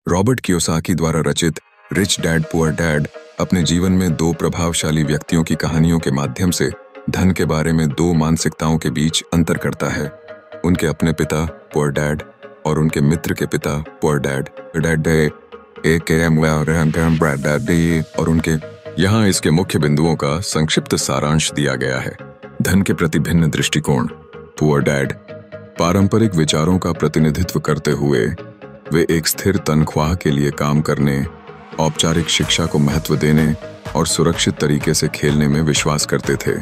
Robert Kiyosaki द्वारा रचित rich dad poor dad अपने जीवन में दो प्रभावशाली व्यक्तियों की कहानियों के माध्यम से धन के बारे में दो मानसिकताओं के बीच अंतर करता है। उनके अपने पिता पुअर डैड और उनके मित्र के पिता पुअर डैड और उनके यहाँ इसके मुख्य बिंदुओं का संक्षिप्त सारांश दिया गया है। धन के प्रति भिन्न दृष्टिकोण। पुअर डैड पारंपरिक विचारों का प्रतिनिधित्व करते हुए वे एक स्थिर तनख्वाह के लिए काम करने, औपचारिक शिक्षा को महत्व देने और सुरक्षित तरीके से खेलने में विश्वास करते थे।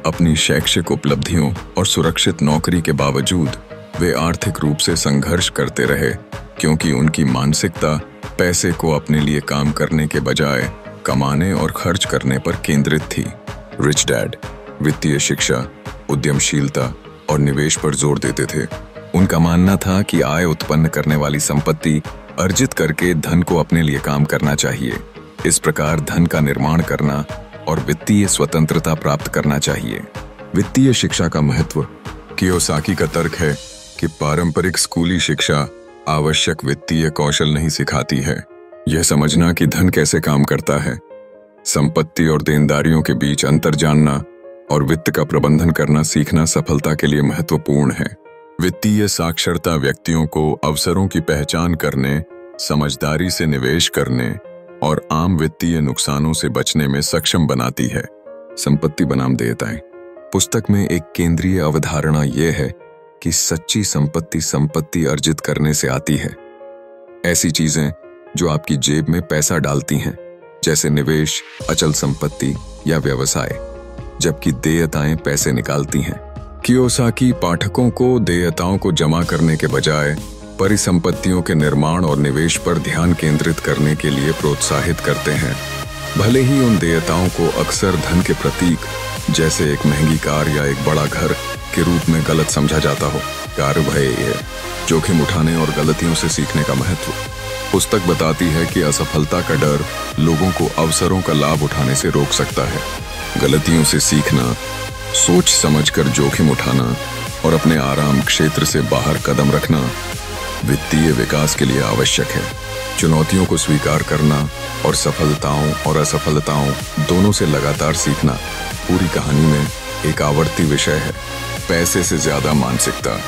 अपनी शैक्षिक उपलब्धियों और सुरक्षित नौकरी के बावजूद वे आर्थिक रूप से संघर्ष करते रहे, क्योंकि उनकी मानसिकता पैसे को अपने लिए काम करने के बजाय कमाने और खर्च करने पर केंद्रित थी। रिच डैड वित्तीय शिक्षा, उद्यमशीलता और निवेश पर जोर देते थे। उनका मानना था कि आय उत्पन्न करने वाली संपत्ति अर्जित करके धन को अपने लिए काम करना चाहिए। इस प्रकार धन का निर्माण करना और वित्तीय स्वतंत्रता प्राप्त करना चाहिए। वित्तीय शिक्षा का महत्व। कियोसाकी का तर्क है कि पारंपरिक स्कूली शिक्षा आवश्यक वित्तीय कौशल नहीं सिखाती है। यह समझना कि धन कैसे काम करता है, संपत्ति और देनदारियों के बीच अंतर जानना और वित्त का प्रबंधन करना सीखना सफलता के लिए महत्वपूर्ण है। वित्तीय साक्षरता व्यक्तियों को अवसरों की पहचान करने, समझदारी से निवेश करने और आम वित्तीय नुकसानों से बचने में सक्षम बनाती है। संपत्ति बनाम देयताएं। पुस्तक में एक केंद्रीय अवधारणा यह है कि सच्ची संपत्ति अर्जित करने से आती है। ऐसी चीजें जो आपकी जेब में पैसा डालती हैं, जैसे निवेश, अचल संपत्ति या व्यवसाय, जबकि देयताएं पैसे निकालती हैं। कियोसाकी पाठकों को देयताओं को जमा करने के बजाय परिसंपत्तियों के निर्माण और निवेश पर ध्यान केंद्रित करने के लिए प्रोत्साहित करते हैं। भले ही उन देयताओं को अक्सर धन के प्रतीक, जैसे एक महंगी कार या एक बड़ा घर के रूप में गलत समझा जाता हो। कार्य भय है जोखिम उठाने और गलतियों से सीखने का महत्व। पुस्तक बताती है कि असफलता का डर लोगों को अवसरों का लाभ उठाने से रोक सकता है। गलतियों से सीखना, सोच समझकर जोखिम उठाना और अपने आराम क्षेत्र से बाहर कदम रखना वित्तीय विकास के लिए आवश्यक है। चुनौतियों को स्वीकार करना और सफलताओं और असफलताओं दोनों से लगातार सीखना पूरी कहानी में एक आवर्ती विषय है। पैसे से ज्यादा मानसिकता।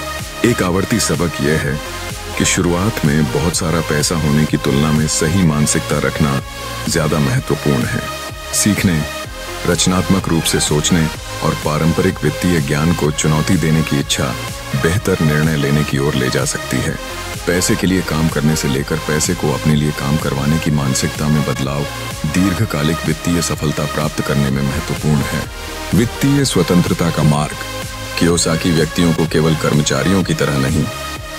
एक आवर्ती सबक यह है कि शुरुआत में बहुत सारा पैसा होने की तुलना में सही मानसिकता रखना ज्यादा महत्वपूर्ण है। सीखने, रचनात्मक रूप से सोचने और पारंपरिक वित्तीय ज्ञान को चुनौती देने की इच्छा बेहतर निर्णय लेने की ओर ले जा सकती है। पैसे के लिए काम करने से लेकर पैसे को अपने लिए काम करवाने की मानसिकता में बदलाव दीर्घकालिक वित्तीय सफलता प्राप्त करने में महत्वपूर्ण है। वित्तीय स्वतंत्रता का मार्ग। कियोसाकी व्यक्तियों को केवल कर्मचारियों की तरह नहीं,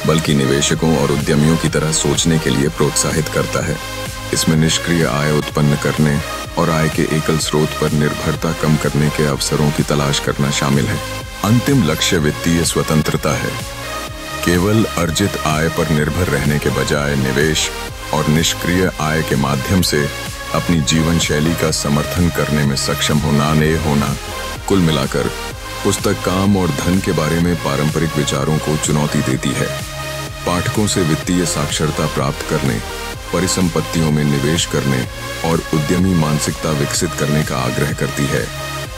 बल्कि निवेशकों और उद्यमियों की तरह सोचने के लिए प्रोत्साहित करता है। इसमें निष्क्रिय आय उत्पन्न करने और आय के एकल स्रोत पर निर्भरता कम करने के अवसरों की तलाश करना शामिल है। अंतिम लक्ष्य वित्तीय स्वतंत्रता है। केवल अर्जित आय पर निर्भर रहने के बजाय निवेश और निष्क्रिय आय के माध्यम से अपनी जीवन शैली का समर्थन करने में सक्षम होना। कुल मिलाकर पुस्तक काम और धन के बारे में पारंपरिक विचारों को चुनौती देती है, पाठकों से वित्तीय साक्षरता प्राप्त करने, परिसंपत्तियों में निवेश करने और उद्यमी मानसिकता विकसित करने का आग्रह करती है।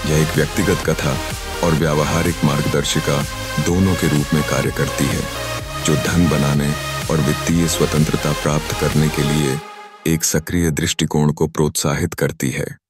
यह एक व्यक्तिगत कथा और व्यावहारिक मार्गदर्शिका दोनों के रूप में कार्य करती है, जो धन बनाने और वित्तीय स्वतंत्रता प्राप्त करने के लिए एक सक्रिय दृष्टिकोण को प्रोत्साहित करती है।